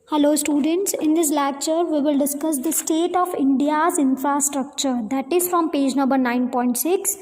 Hello students, in this lecture we will discuss the state of India's infrastructure, that is from page number 9.6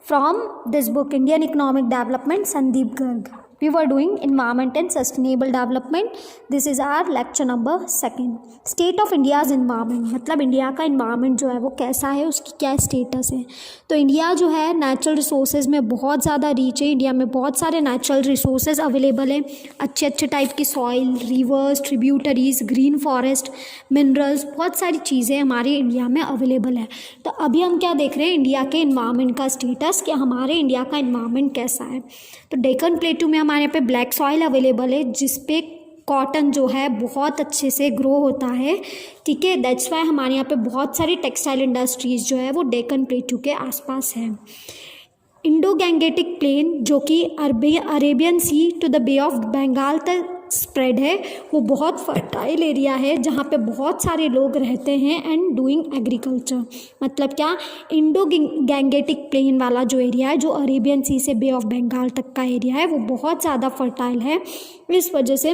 from this book Indian Economic Development, Sandeep Garg. We were doing environment and sustainable development. This is our lecture number 2. State of India's environment मतलब India का environment जो है वो कैसा है, उसकी क्या status है. तो इंडिया जो है नेचुरल रिसोर्सेज में बहुत ज़्यादा रीच है. इंडिया में बहुत सारे नेचुरल रिसोर्सेज अवेलेबल हैं. अच्छे अच्छे टाइप की soil, reverse, tributaries, green forest, minerals, बहुत सारी चीज़ें हमारे इंडिया में अवेलेबल है. तो अभी हम क्या देख रहे हैं, इंडिया के इन्वायरमेंट का स्टेटस, कि हमारे इंडिया का इन्वायरमेंट कैसा है. तो डेक्कन प्लेटू में हमारे यहाँ पे ब्लैक सॉइल अवेलेबल है जिसपे कॉटन जो है बहुत अच्छे से ग्रो होता है. ठीक है, दैट्स वाई हमारे यहाँ पे बहुत सारी टेक्सटाइल इंडस्ट्रीज़ जो है वो डेक्कन प्लेटू के आसपास है. इंडो गैंगेटिक प्लेन जो कि Arabian Sea to the Bay of Bengal तक स्प्रेड है, वो बहुत फर्टाइल एरिया है जहाँ पे बहुत सारे लोग रहते हैं एंड डूइंग एग्रीकल्चर. मतलब क्या, इंडो गैंगेटिक प्लेन वाला जो एरिया है, जो अरेबियन सी से बे ऑफ बंगाल तक का एरिया है, वो बहुत ज़्यादा फर्टाइल है. इस वजह से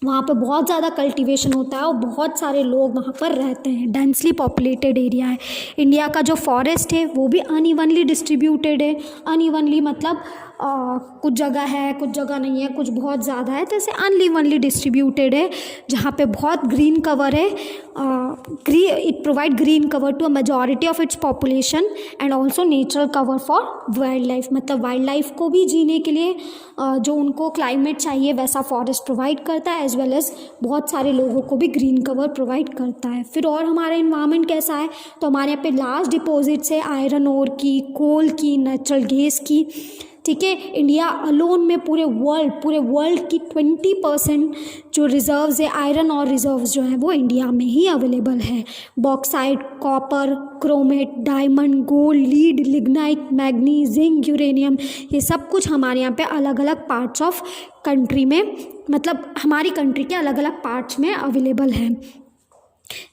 वहाँ पे बहुत ज़्यादा कल्टीवेशन होता है और बहुत सारे लोग वहाँ पर रहते हैं. डेंसली पॉपुलेटेड एरिया है. इंडिया का जो फॉरेस्ट है वो भी अनइवनली डिस्ट्रीब्यूटेड है. अनइवनली मतलब कुछ जगह है, कुछ जगह नहीं है, कुछ बहुत ज़्यादा है, तो ऐसे अनइवनली डिस्ट्रीब्यूटेड है. जहाँ पे बहुत ग्रीन कवर है, it provide green cover to a majority of its population and also natural cover for wild life. मतलब वाइल्ड लाइफ को भी जीने के लिए जो उनको क्लाइमेट चाहिए वैसा फॉरेस्ट प्रोवाइड करता है, एज वेल एज बहुत सारे लोगों को भी ग्रीन कवर प्रोवाइड करता है. फिर और हमारा इन्वायरमेंट कैसा है, तो हमारे यहाँ पे लार्ज डिपॉजिट्स है आयरन ओर की, कोल की, नेचुरल गैस की. ठीक है, इंडिया अलोन में पूरे वर्ल्ड की 20% जो रिजर्व्स है, आयरन और रिजर्व्स जो हैं वो इंडिया में ही अवेलेबल है. Bauxite, copper, chromate, diamond, gold, lead, lignite, manganese, zinc, uranium, ये सब कुछ हमारे यहाँ पे अलग अलग पार्ट्स ऑफ कंट्री में, मतलब हमारी कंट्री के अलग अलग पार्ट्स में अवेलेबल है.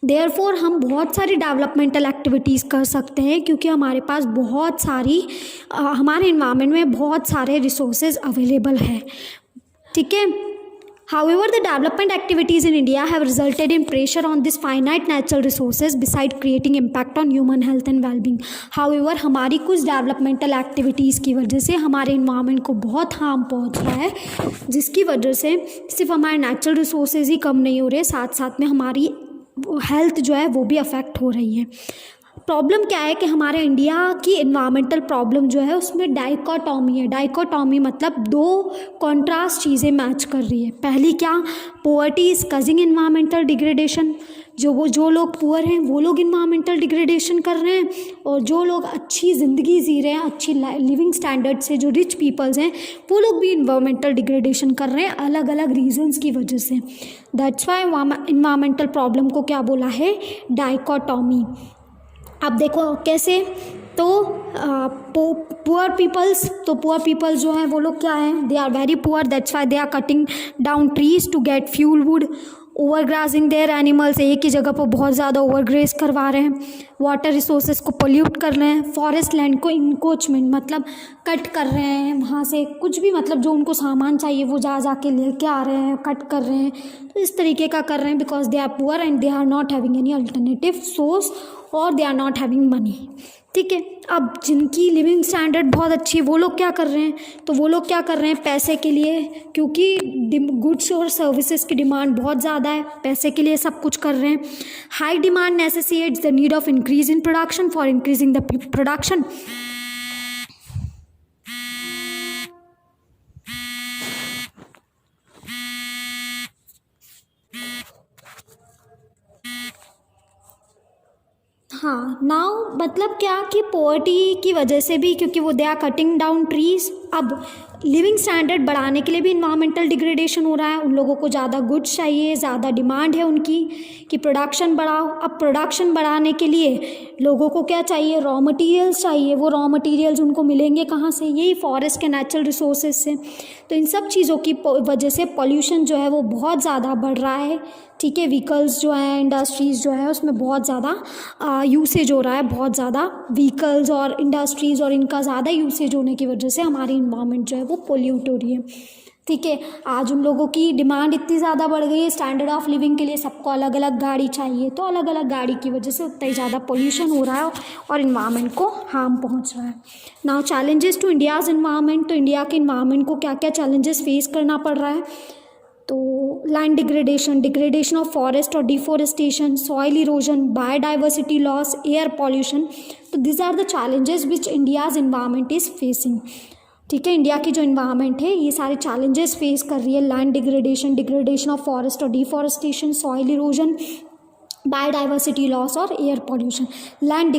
देयरफॉर हम बहुत सारी डेवलपमेंटल एक्टिविटीज़ कर सकते हैं क्योंकि हमारे पास बहुत सारी हमारे इन्वायरमेंट में बहुत सारे रिसोर्सेज अवेलेबल है. ठीक है. However, the development activities in India have resulted in pressure on this finite natural resources beside creating impact on human health and well-being. However, हमारी कुछ डेवलपमेंटल एक्टिविटीज़ की वजह से हमारे इन्वायरमेंट को बहुत हार्म पहुंच रहा है, जिसकी वजह से सिर्फ हमारे नेचुरल रिसोर्सेज ही कम नहीं हो रहे, साथ साथ में हमारी हेल्थ जो है वो भी अफेक्ट हो रही है. प्रॉब्लम क्या है कि हमारे इंडिया की इन्वायरमेंटल प्रॉब्लम जो है उसमें डाइकोटॉमी है. डाइकोटॉमी मतलब दो कॉन्ट्रास्ट चीज़ें मैच कर रही है. पहली क्या, poverty is causing environmental degradation. जो लोग पुअर हैं वो लोग इन्वायरमेंटल डिग्रेडेशन कर रहे हैं, और जो लोग अच्छी ज़िंदगी जी रहे हैं, अच्छी लिविंग स्टैंडर्ड से, जो रिच पीपल्स हैं, वो लोग भी इन्वायरमेंटल डिग्रेडेशन कर रहे हैं अलग अलग रीजंस की वजह से. दैट्स वाई इन्वायरमेंटल प्रॉब्लम को क्या बोला है, डाइकोटॉमी. अब देखो कैसे, तो पुअर पीपल्स जो हैं वो लोग क्या हैं, they are very poor. That's why they are cutting down trees to get fuel wood. Overgrazing their animals, एक ही जगह पर बहुत ज़्यादा ओवरग्रेज करवा रहे हैं. वाटर रिसोर्सेज को पोल्यूट कर रहे हैं. फॉरेस्ट लैंड को इंकोचमेंट मतलब कट कर रहे हैं, वहाँ से कुछ भी मतलब जो उनको सामान चाहिए वो जा के लेके आ रहे हैं, कट कर रहे हैं. तो इस तरीके का कर रहे हैं because they are poor and they are not having any alternative source और they are not having money. ठीक है. अब जिनकी लिविंग स्टैंडर्ड बहुत अच्छी है वो लोग क्या कर रहे हैं, तो वो लोग क्या कर रहे हैं, पैसे के लिए, क्योंकि गुड्स और सर्विसेज की डिमांड बहुत ज़्यादा है, पैसे के लिए सब कुछ कर रहे हैं. High demand necessitates the need of increase in production. For increasing the production हाँ, नाउ मतलब क्या कि पोवर्टी की वजह से भी, क्योंकि वो they are cutting down trees. अब लिविंग स्टैंडर्ड बढ़ाने के लिए भी इन्वायरमेंटल डिग्रेडेशन हो रहा है. उन लोगों को ज़्यादा गुड्स चाहिए, ज़्यादा डिमांड है उनकी कि प्रोडक्शन बढ़ाओ. अब प्रोडक्शन बढ़ाने के लिए लोगों को क्या चाहिए, रॉ मटेरियल्स चाहिए. वो रॉ मटेरियल्स उनको मिलेंगे कहाँ से, यही फॉरेस्ट के नेचुरल रिसोर्सेज से. तो इन सब चीज़ों की वजह से पॉल्यूशन जो है वो बहुत ज़्यादा बढ़ रहा है. ठीक है, व्हीकल्स जो हैं, इंडस्ट्रीज़ जो है उसमें बहुत ज़्यादा यूसेज हो रहा है. बहुत ज़्यादा व्हीकल्स और इंडस्ट्रीज़ और इनका ज़्यादा यूसेज होने की वजह से हमारी इन्वायरमेंट जो है वो पोल्यूट हो रही है. ठीक है। आज उन लोगों की डिमांड इतनी ज़्यादा बढ़ गई है स्टैंडर्ड ऑफ लिविंग के लिए, सबको अलग अलग गाड़ी चाहिए, तो अलग अलग गाड़ी की वजह से उतना ही ज़्यादा पोल्यूशन हो रहा है और इन्वायरमेंट को हार्म पहुंच रहा है। Now challenges to India's environment, तो इंडिया के इन्वायरमेंट को क्या क्या चैलेंजेस फेस करना पड़ रहा है, तो लैंड डिग्रेडेशन ऑफ फॉरेस्ट और deforestation, soil erosion, biodiversity loss, air pollution, तो this are the challenges which India's environment is facing. ठीक है, इंडिया की जो इन्वायरमेंट है ये सारे चैलेंजेस फेस कर रही है, लैंड डिग्रेडेशन ऑफ फॉरेस्ट और deforestation, soil erosion, biodiversity loss और एयर पॉल्यूशन। लैंड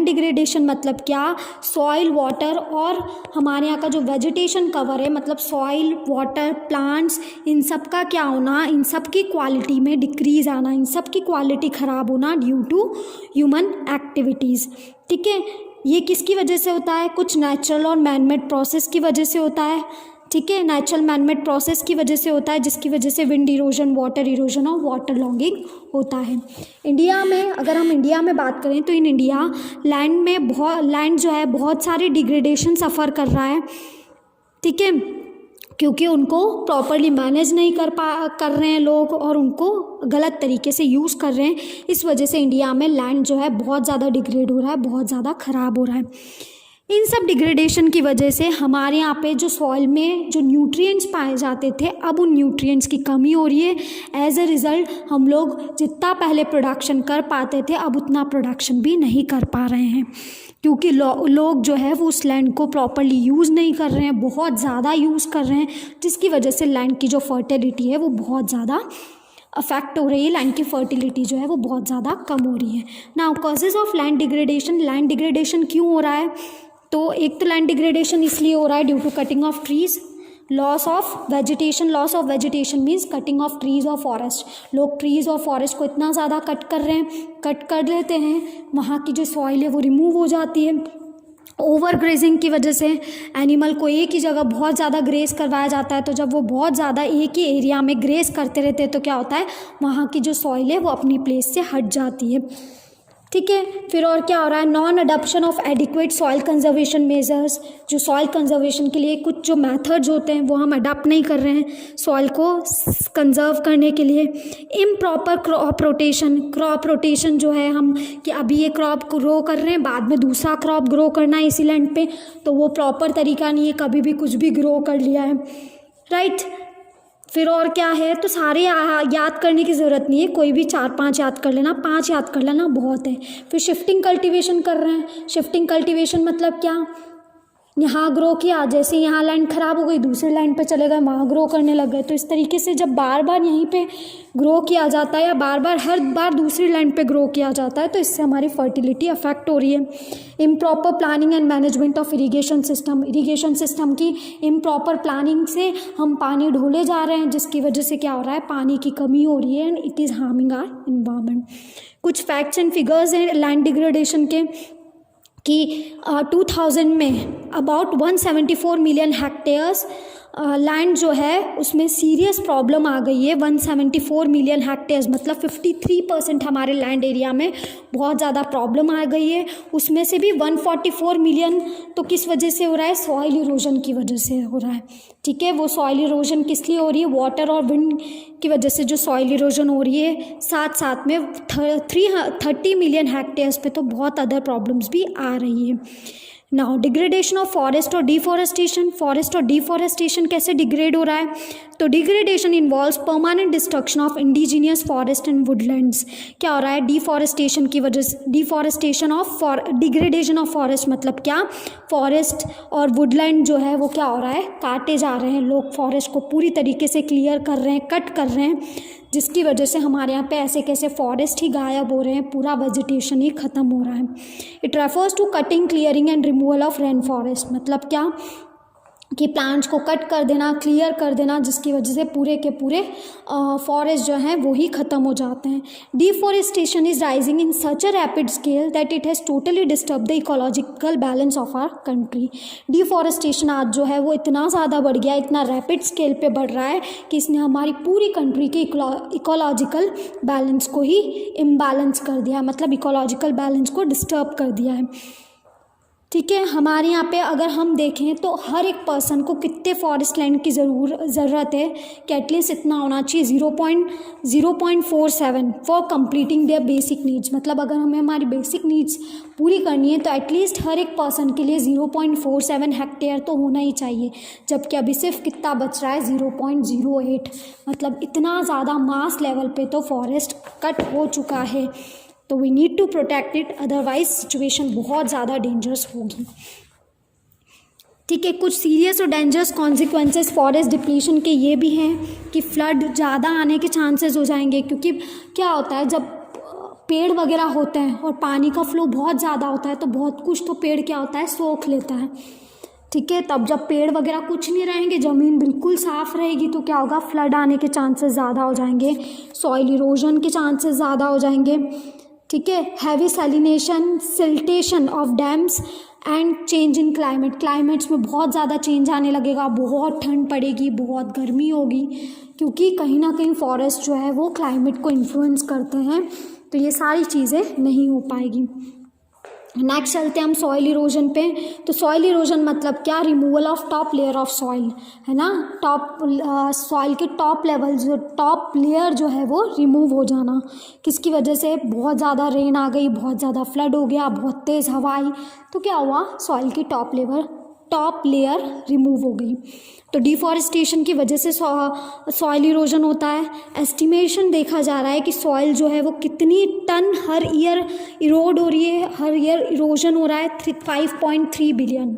डिग्रेडेशन मतलब क्या, सॉइल वाटर और हमारे यहाँ का जो वेजिटेशन कवर है, मतलब सॉइल वाटर प्लांट्स, इन सब का क्या होना, इन सब की क्वालिटी में डिक्रीज आना, इन सब की क्वालिटी ख़राब होना ड्यू टू ह्यूमन एक्टिविटीज़। ठीक है, ये किसकी वजह से होता है, कुछ नेचुरल और मैनमेड प्रोसेस की वजह से होता है। ठीक है, नेचुरल मैनमेड प्रोसेस की वजह से होता है, जिसकी वजह से विंड इरोजन, वाटर इरोजन और वाटर लॉगिंग होता है। इंडिया में अगर हम इंडिया में बात करें तो इन इंडिया लैंड जो है बहुत सारे डिग्रेडेशन सफ़र कर रहा है। ठीक है, क्योंकि उनको प्रॉपरली मैनेज नहीं कर रहे हैं लोग और उनको गलत तरीके से यूज़ कर रहे हैं, इस वजह से इंडिया में लैंड जो है बहुत ज़्यादा डिग्रेड हो रहा है, बहुत ज़्यादा ख़राब हो रहा है। इन सब डिग्रेडेशन की वजह से हमारे यहाँ पे जो सॉइल में जो न्यूट्रिएंट्स पाए जाते थे, अब उन न्यूट्रिएंट्स की कमी हो रही है। एज अ रिज़ल्ट हम लोग जितना पहले प्रोडक्शन कर पाते थे अब उतना प्रोडक्शन भी नहीं कर पा रहे हैं, क्योंकि लोग जो है वो उस लैंड को प्रॉपरली यूज़ नहीं कर रहे हैं, बहुत ज़्यादा यूज़ कर रहे हैं, जिसकी वजह से लैंड की जो फर्टिलिटी है वो बहुत ज़्यादा अफेक्ट हो रही है, लैंड की फर्टिलिटी जो है वो बहुत ज़्यादा कम हो रही है। Now causes of land degradation क्यों हो रहा है, तो एक तो लैंड डिग्रेडेशन इसलिए हो रहा है due to cutting of trees, loss of vegetation means cutting of trees और फॉरेस्ट। लोग ट्रीज़ और फॉरेस्ट को इतना ज़्यादा कट कर लेते हैं, वहाँ की जो सॉइल है वो रिमूव हो जाती है। ओवर ग्रेजिंग की वजह से एनिमल को एक ही जगह बहुत ज़्यादा ग्रेस करवाया जाता है, तो जब वो बहुत ज़्यादा एक ही एरिया में ग्रेस करते रहते हैं तो क्या होता है, वहाँ की जो सॉइल है वो अपनी प्लेस से हट जाती है। ठीक है, फिर और क्या हो रहा है, non adoption of adequate soil conservation measures, जो सॉइल कंजर्वेशन के लिए कुछ जो मेथड्स होते हैं वो हम अडॉप्ट नहीं कर रहे हैं सॉइल को कंजर्व करने के लिए। इम्प्रॉपर क्रॉप रोटेशन जो है, हम कि अभी ये क्रॉप ग्रो कर रहे हैं बाद में दूसरा क्रॉप ग्रो करना है इसी लैंड पे, तो वो प्रॉपर तरीका नहीं है, कभी भी कुछ भी ग्रो कर लिया है, राइट। फिर और क्या है, तो सारे याद करने की ज़रूरत नहीं है, कोई भी 4-5 याद कर लेना, 5 याद कर लेना बहुत है। फिर शिफ्टिंग कल्टीवेशन कर रहे हैं, शिफ्टिंग कल्टीवेशन मतलब क्या, यहाँ ग्रो किया, जैसे यहाँ लैंड ख़राब हो गई दूसरे लैंड पे चले गए, वहाँ ग्रो करने लग गए, तो इस तरीके से जब बार बार यहीं पे ग्रो किया जाता है या बार बार हर बार दूसरी लैंड पे ग्रो किया जाता है तो इससे हमारी फर्टिलिटी अफेक्ट हो रही है। Improper planning and management of irrigation system की इम्प्रॉपर प्लानिंग से हम पानी ढोले जा रहे हैं, जिसकी वजह से क्या हो रहा है, पानी की कमी हो रही है and it is harming our environment. कुछ फैक्ट्स एंड फिगर्स हैं लैंड डिग्रेडेशन के कि 2000 में अबाउट 174 मिलियन हेक्टेयर्स लैंड जो है उसमें सीरियस प्रॉब्लम आ गई है। 174 मिलियन हेक्टेयर्स मतलब 53% हमारे लैंड एरिया में बहुत ज़्यादा प्रॉब्लम आ गई है। उसमें से भी 144 मिलियन तो किस वजह से हो रहा है, सॉइल इरोजन की वजह से हो रहा है। ठीक है, वो सॉइल इरोजन किस लिए हो रही है, वाटर और विंड की वजह से जो सॉइल इरोजन हो रही है, साथ साथ में 30 मिलियन हेक्टेयर्स पे तो बहुत अदर प्रॉब्लम्स भी आ रही है। नाउ डिग्रेडेशन ऑफ फॉरेस्ट और डिफॉरेस्टेशन कैसे डिग्रेड हो रहा है, तो degradation involves permanent destruction of indigenous forest and Woodlands. क्या हो रहा है, डिफॉरेस्टेशन की वजह से, डिग्रेडेशन ऑफ फॉरेस्ट मतलब क्या, फॉरेस्ट और वुडलैंड जो है वो क्या हो रहा है, काटे जा रहे हैं, लोग फॉरेस्ट को पूरी तरीके से क्लियर कर रहे हैं, कट कर रहे हैं, जिसकी वजह से हमारे यहाँ पे ऐसे कैसे फॉरेस्ट ही गायब हो रहे हैं, पूरा वेजिटेशन ही ख़त्म हो रहा है। It refers to cutting, clearing and removal of rain forest, मतलब क्या कि प्लांट्स को कट कर देना, क्लियर कर देना, जिसकी वजह से पूरे के पूरे फॉरेस्ट जो हैं वो ही ख़त्म हो जाते हैं। Deforestation is rising in such a rapid scale that it has totally disturb the ecological balance of our country. Deforestation आज जो है वो इतना ज़्यादा बढ़ गया, इतना रैपिड स्केल पे बढ़ रहा है कि इसने हमारी पूरी कंट्री के इकोलॉजिकल बैलेंस को ही इम्बैलेंस कर दिया है, मतलब इकोलॉजिकल बैलेंस को डिस्टर्ब कर दिया है। ठीक है। हमारे यहाँ पे अगर हम देखें तो हर एक पर्सन को कितने फॉरेस्ट लैंड की ज़रूरत है कि एटलीस्ट इतना होना चाहिए 0.47 for completing there basic needs. मतलब अगर हमें हमारी बेसिक नीड्स पूरी करनी है तो एटलीस्ट हर एक पर्सन के लिए 0.47 हेक्टेयर तो होना ही चाहिए, जबकि अभी सिर्फ कितना बच रहा है 0.08। मतलब इतना ज़्यादा मास लेवल पे तो फॉरेस्ट कट हो चुका है। तो we need to protect it, otherwise situation बहुत ज़्यादा डेंजरस होगी। ठीक है। कुछ सीरियस और डेंजरस कॉन्सिक्वेंसेस फॉरेस्ट डिप्लीशन के ये भी हैं कि फ्लड ज़्यादा आने के चांसेस हो जाएंगे, क्योंकि क्या होता है जब पेड़ वगैरह होते हैं और पानी का फ्लो बहुत ज़्यादा होता है तो बहुत कुछ तो पेड़ क्या होता है सोख लेता है। ठीक है। तब जब पेड़ वगैरह कुछ नहीं रहेंगे, ज़मीन बिल्कुल साफ़ रहेगी, तो क्या होगा, फ्लड आने के चांसेस ज़्यादा हो जाएंगे, सॉइल इरोजन के चांसेस ज़्यादा हो जाएंगे। ठीक है। Heavy salination, siltation of dams and change in climates में बहुत ज़्यादा चेंज आने लगेगा, बहुत ठंड पड़ेगी, बहुत गर्मी होगी, क्योंकि कहीं ना कहीं फॉरेस्ट जो है वो क्लाइमेट को इन्फ्लुएंस करते हैं। तो ये सारी चीज़ें नहीं हो पाएगी। नेक्स्ट चलते हैं हम सॉइल इरोजन पे। तो सॉइल इरोजन मतलब क्या, removal of top layer of soil, है ना। टॉप सॉइल के टॉप लेवल जो टॉप लेयर जो है वो रिमूव हो जाना, किसकी वजह से, बहुत ज़्यादा रेन आ गई, बहुत ज़्यादा फ्लड हो गया, बहुत तेज़ हवा आई, तो क्या हुआ, सॉइल की टॉप लेयर रिमूव हो गई। तो डिफॉरेस्टेशन की वजह से सॉइल इरोजन होता है। एस्टिमेशन देखा जा रहा है कि सॉइल जो है वो कितनी टन हर ईयर इरोड हो रही है, हर ईयर इरोजन हो रहा है 5.3 बिलियन।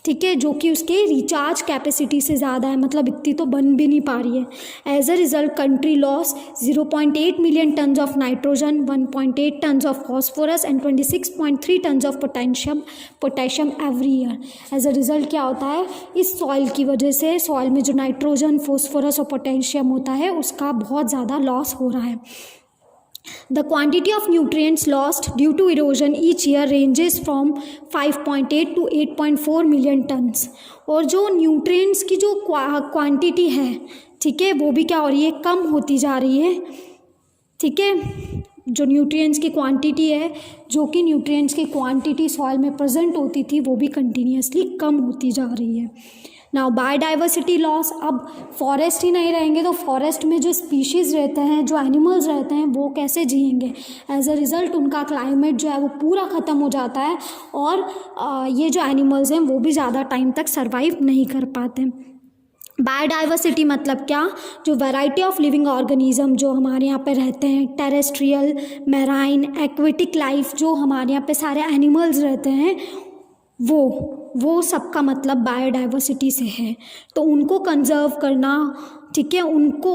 ठीक है, जो कि उसके रिचार्ज कैपेसिटी से ज़्यादा है, मतलब इतनी तो बन भी नहीं पा रही है। As a result country loss 0.8 million tons of nitrogen, 1.8 tons of phosphorus and 26.3 tons of potassium every year. As a result क्या होता है, इस सॉइल की वजह से सॉइल में जो नाइट्रोजन, फॉस्फोरस और पोटेशियम होता है उसका बहुत ज़्यादा लॉस हो रहा है। The quantity of nutrients lost due to erosion each year ranges from 5.8 to 8.4 million tons। और जो न्यूट्रिएंट्स की जो क्वांटिटी है, ठीक है, वो भी क्या हो रही है, कम होती जा रही है। ठीक है, जो न्यूट्रिएंट्स की क्वांटिटी है, जो कि न्यूट्रिएंट्स की क्वांटिटी सॉइल में प्रेजेंट होती थी, वो भी कंटिन्यूसली कम होती जा रही है। नाउ बायोडाइवर्सिटी लॉस, अब फॉरेस्ट ही नहीं रहेंगे तो फॉरेस्ट में जो स्पीशीज़ रहते हैं, जो एनिमल्स रहते हैं, वो कैसे जिएंगे। एज अ रिज़ल्ट उनका क्लाइमेट जो है वो पूरा ख़त्म हो जाता है और ये जो एनिमल्स हैं वो भी ज़्यादा टाइम तक सर्वाइव नहीं कर पाते। बायोडाइवर्सिटी मतलब क्या, जो वैरायटी ऑफ लिविंग ऑर्गेनिज्म जो हमारे यहाँ पे रहते हैं, टेरेस्ट्रियल, मैराइन, एक्वेटिक लाइफ, जो हमारे यहाँ पे सारे एनिमल्स रहते हैं, वो सबका मतलब बायोडाइवर्सिटी से है। तो उनको कंजर्व करना, ठीक है, उनको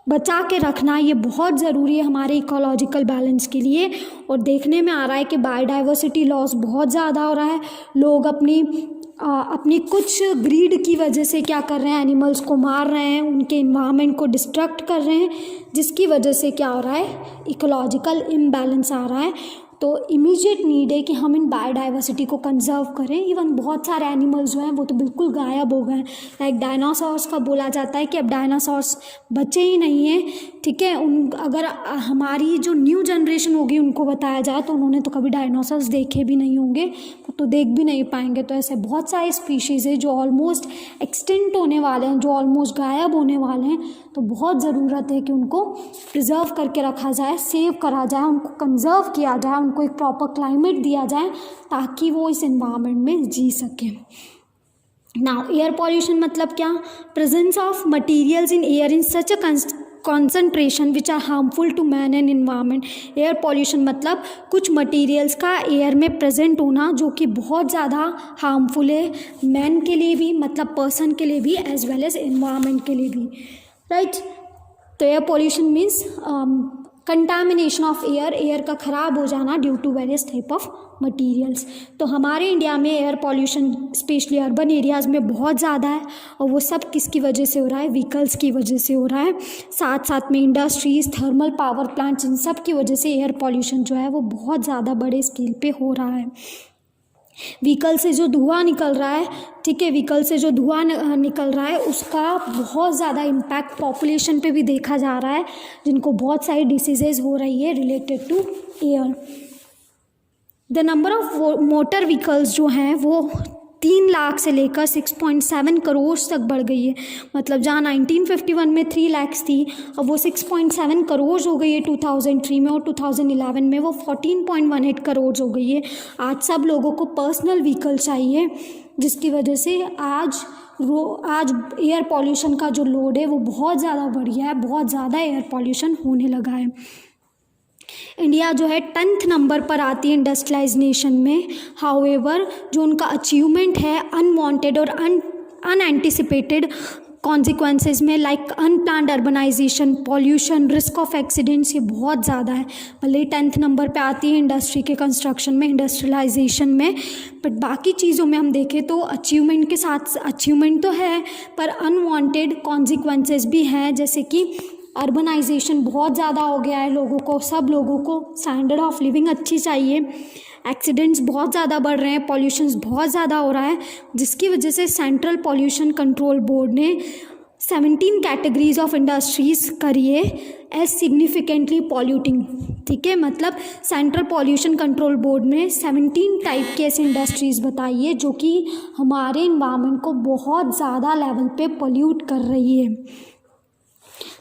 बचा के रखना, ये बहुत ज़रूरी है हमारे इकोलॉजिकल बैलेंस के लिए। और देखने में आ रहा है कि बायोडाइवर्सिटी लॉस बहुत ज़्यादा हो रहा है। लोग अपनी कुछ ग्रीड की वजह से क्या कर रहे हैं, एनिमल्स को मार रहे हैं, उनके इन्वायरमेंट को डिस्ट्रक्ट कर रहे हैं, जिसकी वजह से क्या हो रहा है, इकोलॉजिकल इम्बैलेंस आ रहा है। तो इमीडिएट नीड है कि हम इन बायोडाइवर्सिटी को कंजर्व करें। इवन बहुत सारे एनिमल्स जो हैं वो तो बिल्कुल गायब हो गए हैं। लाइक डायनासोर्स का बोला जाता है कि अब डायनासोर्स बचे ही नहीं हैं। ठीक है, अगर हमारी जो न्यू जनरेशन होगी उनको बताया जाए तो उन्होंने तो कभी डायनासोर्स देखे भी नहीं होंगे, तो देख भी नहीं पाएंगे। तो ऐसे बहुत सारे स्पीशीज़ है जो ऑलमोस्ट एक्सटिंक्ट होने वाले हैं, जो ऑलमोस्ट गायब होने वाले हैं। तो बहुत ज़रूरत है कि उनको प्रिजर्व करके रखा जाए, सेव करा जाए, उनको कंजर्व किया जाए, उनको एक प्रॉपर क्लाइमेट दिया जाए ताकि वो इस एनवायरनमेंट में जी सकें। नाउ एयर पॉल्यूशन मतलब क्या, presence of materials in air in such a concentration which are harmful to man and environment. Air pollution मतलब कुछ मटेरियल्स का एयर में प्रेजेंट होना जो कि बहुत ज़्यादा हार्मफुल है मैन के लिए भी, मतलब पर्सन के लिए भी, एज वेल एज इन्वायरमेंट के लिए भी, राइट। तो air pollution means contamination of air का ख़राब हो जाना due to various type of materials. तो हमारे इंडिया में air pollution specially urban areas में बहुत ज़्यादा है, और वो सब किसकी वजह से हो रहा है, व्हीकल्स की वजह से हो रहा है। साथ साथ में इंडस्ट्रीज़, थर्मल पावर प्लांट्स, इन सब की वजह से एयर पॉल्यूशन जो है वो बहुत ज़्यादा बड़े स्केल पे हो रहा है। व्हीकल से जो धुआं निकल रहा है, ठीक है, व्हीकल से जो धुआं निकल रहा है उसका बहुत ज़्यादा इम्पैक्ट पॉपुलेशन पे भी देखा जा रहा है, जिनको बहुत सारी डिसीजेज हो रही है related to air. The number of motor vehicles जो हैं वो 3 लाख से लेकर 6.7 करोड़ तक बढ़ गई है। मतलब जहाँ 1951 में 3 लाख थी, अब वो 6.7 करोड़ हो गई है 2003 में, और 2011 में वो 14.18 करोड़ हो गई है। आज सब लोगों को पर्सनल व्हीकल चाहिए, जिसकी वजह से आज एयर पॉल्यूशन का जो लोड है वो बहुत ज़्यादा बढ़ गया है, बहुत ज़्यादा एयर पॉल्यूशन होने लगा है। इंडिया जो है 10th नंबर पर आती है इंडस्ट्रियलाइज नेशन में। हाउएवर जो उनका अचीवमेंट है अनवांटेड और अनएंटिसिपेटेड कॉन्सिक्वेंसेज में, like unplanned urbanization, pollution, risk of accidents, ये बहुत ज़्यादा है। भले 10th नंबर पे आती है इंडस्ट्री के कंस्ट्रक्शन में, इंडस्ट्रियलाइजेशन में, बट बाकी चीज़ों में हम देखें तो अचीवमेंट के साथ अचीवमेंट तो है पर अनवांटेड कॉन्सिक्वेंसेज भी हैं, जैसे कि अर्बनाइजेशन बहुत ज़्यादा हो गया है, लोगों को, सब लोगों को स्टैंडर्ड ऑफ लिविंग अच्छी चाहिए, एक्सीडेंट्स बहुत ज़्यादा बढ़ रहे हैं, पॉल्यूशन बहुत ज़्यादा हो रहा है, जिसकी वजह से सेंट्रल पॉल्यूशन कंट्रोल बोर्ड ने 17 कैटेगरीज ऑफ इंडस्ट्रीज़ करी है एज सिग्निफिकेंटली पॉल्यूटिंग। ठीक है, मतलब सेंट्रल पॉल्यूशन कंट्रोल बोर्ड ने 17 टाइप के ऐसे इंडस्ट्रीज़ बताई है जो कि हमारे इन्वायरमेंट को बहुत ज़्यादा लेवल पे पॉल्यूट कर रही है।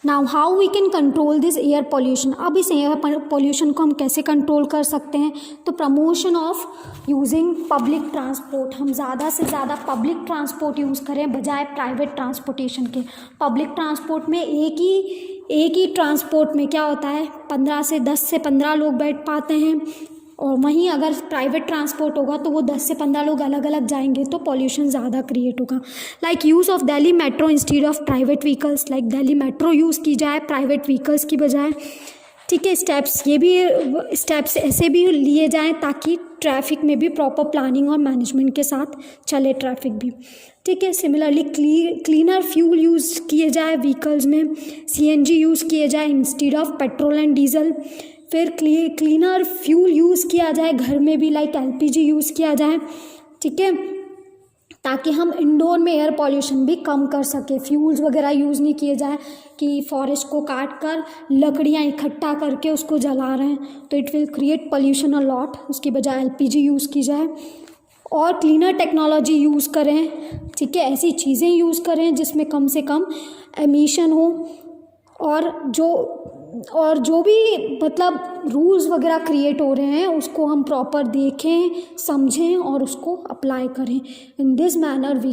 Now how we can control this air pollution. अब इस एयर पॉल्यूशन को हम कैसे कंट्रोल कर सकते हैं? तो promotion of using public transport, हम ज़्यादा से ज़्यादा पब्लिक ट्रांसपोर्ट यूज़ करें बजाय प्राइवेट ट्रांसपोर्टेशन के। पब्लिक ट्रांसपोर्ट में एक ही ट्रांसपोर्ट में क्या होता है, 10 से 15 लोग बैठ पाते हैं, और वहीं अगर प्राइवेट ट्रांसपोर्ट होगा तो वो 10 से 15 लोग अलग अलग जाएंगे, तो पॉल्यूशन ज़्यादा क्रिएट होगा। Like use of Delhi metro instead of private vehicles, like Delhi metro use की जाए प्राइवेट व्हीकल्स की बजाय। ठीक है, स्टेप्स ऐसे भी लिए जाएं ताकि ट्रैफिक में भी प्रॉपर प्लानिंग और मैनेजमेंट के साथ चले ट्रैफिक भी। ठीक है, सिमिलरली क्लीनर फ्यूल यूज़ किए जाए व्हीकल्स में, CNG यूज़ किए जाए instead of petrol and diesel. फिर क्लीनर फ्यूल यूज़ किया जाए घर में भी, लाइक LPG यूज़ किया जाए। ठीक है, ताकि हम इंडोर में एयर पॉल्यूशन भी कम कर सके। फ्यूल्स वगैरह यूज़ नहीं किए जाए कि फॉरेस्ट को काट कर लकड़ियाँ इकट्ठा करके उसको जला रहे हैं, तो it will create pollution a lot. उसकी बजाय LPG यूज़ की जाए और क्लीनर टेक्नोलॉजी यूज़ करें। ठीक है, ऐसी चीज़ें यूज़ करें जिसमें कम से कम एमिशन हो, और जो भी मतलब रूल्स वगैरह क्रिएट हो रहे हैं उसको हम प्रॉपर देखें, समझें और उसको अप्लाई करें। In this manner we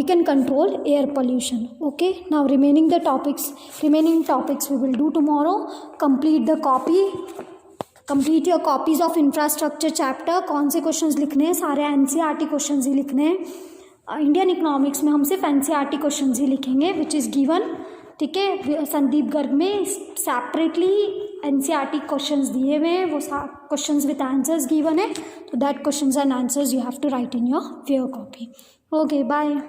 can control air pollution. Okay, now remaining topics we will do tomorrow. Complete your copies of infrastructure chapter. कौन से क्वेश्चंस लिखने हैं? सारे NCERT क्वेश्चंस ही लिखने हैं। इंडियन इकोनॉमिक्स में हम सिर्फ NCERT क्वेश्चंस ही लिखेंगे विच इज़ गिवन। ठीक है, संदीप गर्ग में सेपरेटली NCERT क्वेश्चंस दिए हुए हैं, वो क्वेश्चंस विद आंसर्स गिवन है, तो that questions and answers you have to write in your copy. Okay, bye.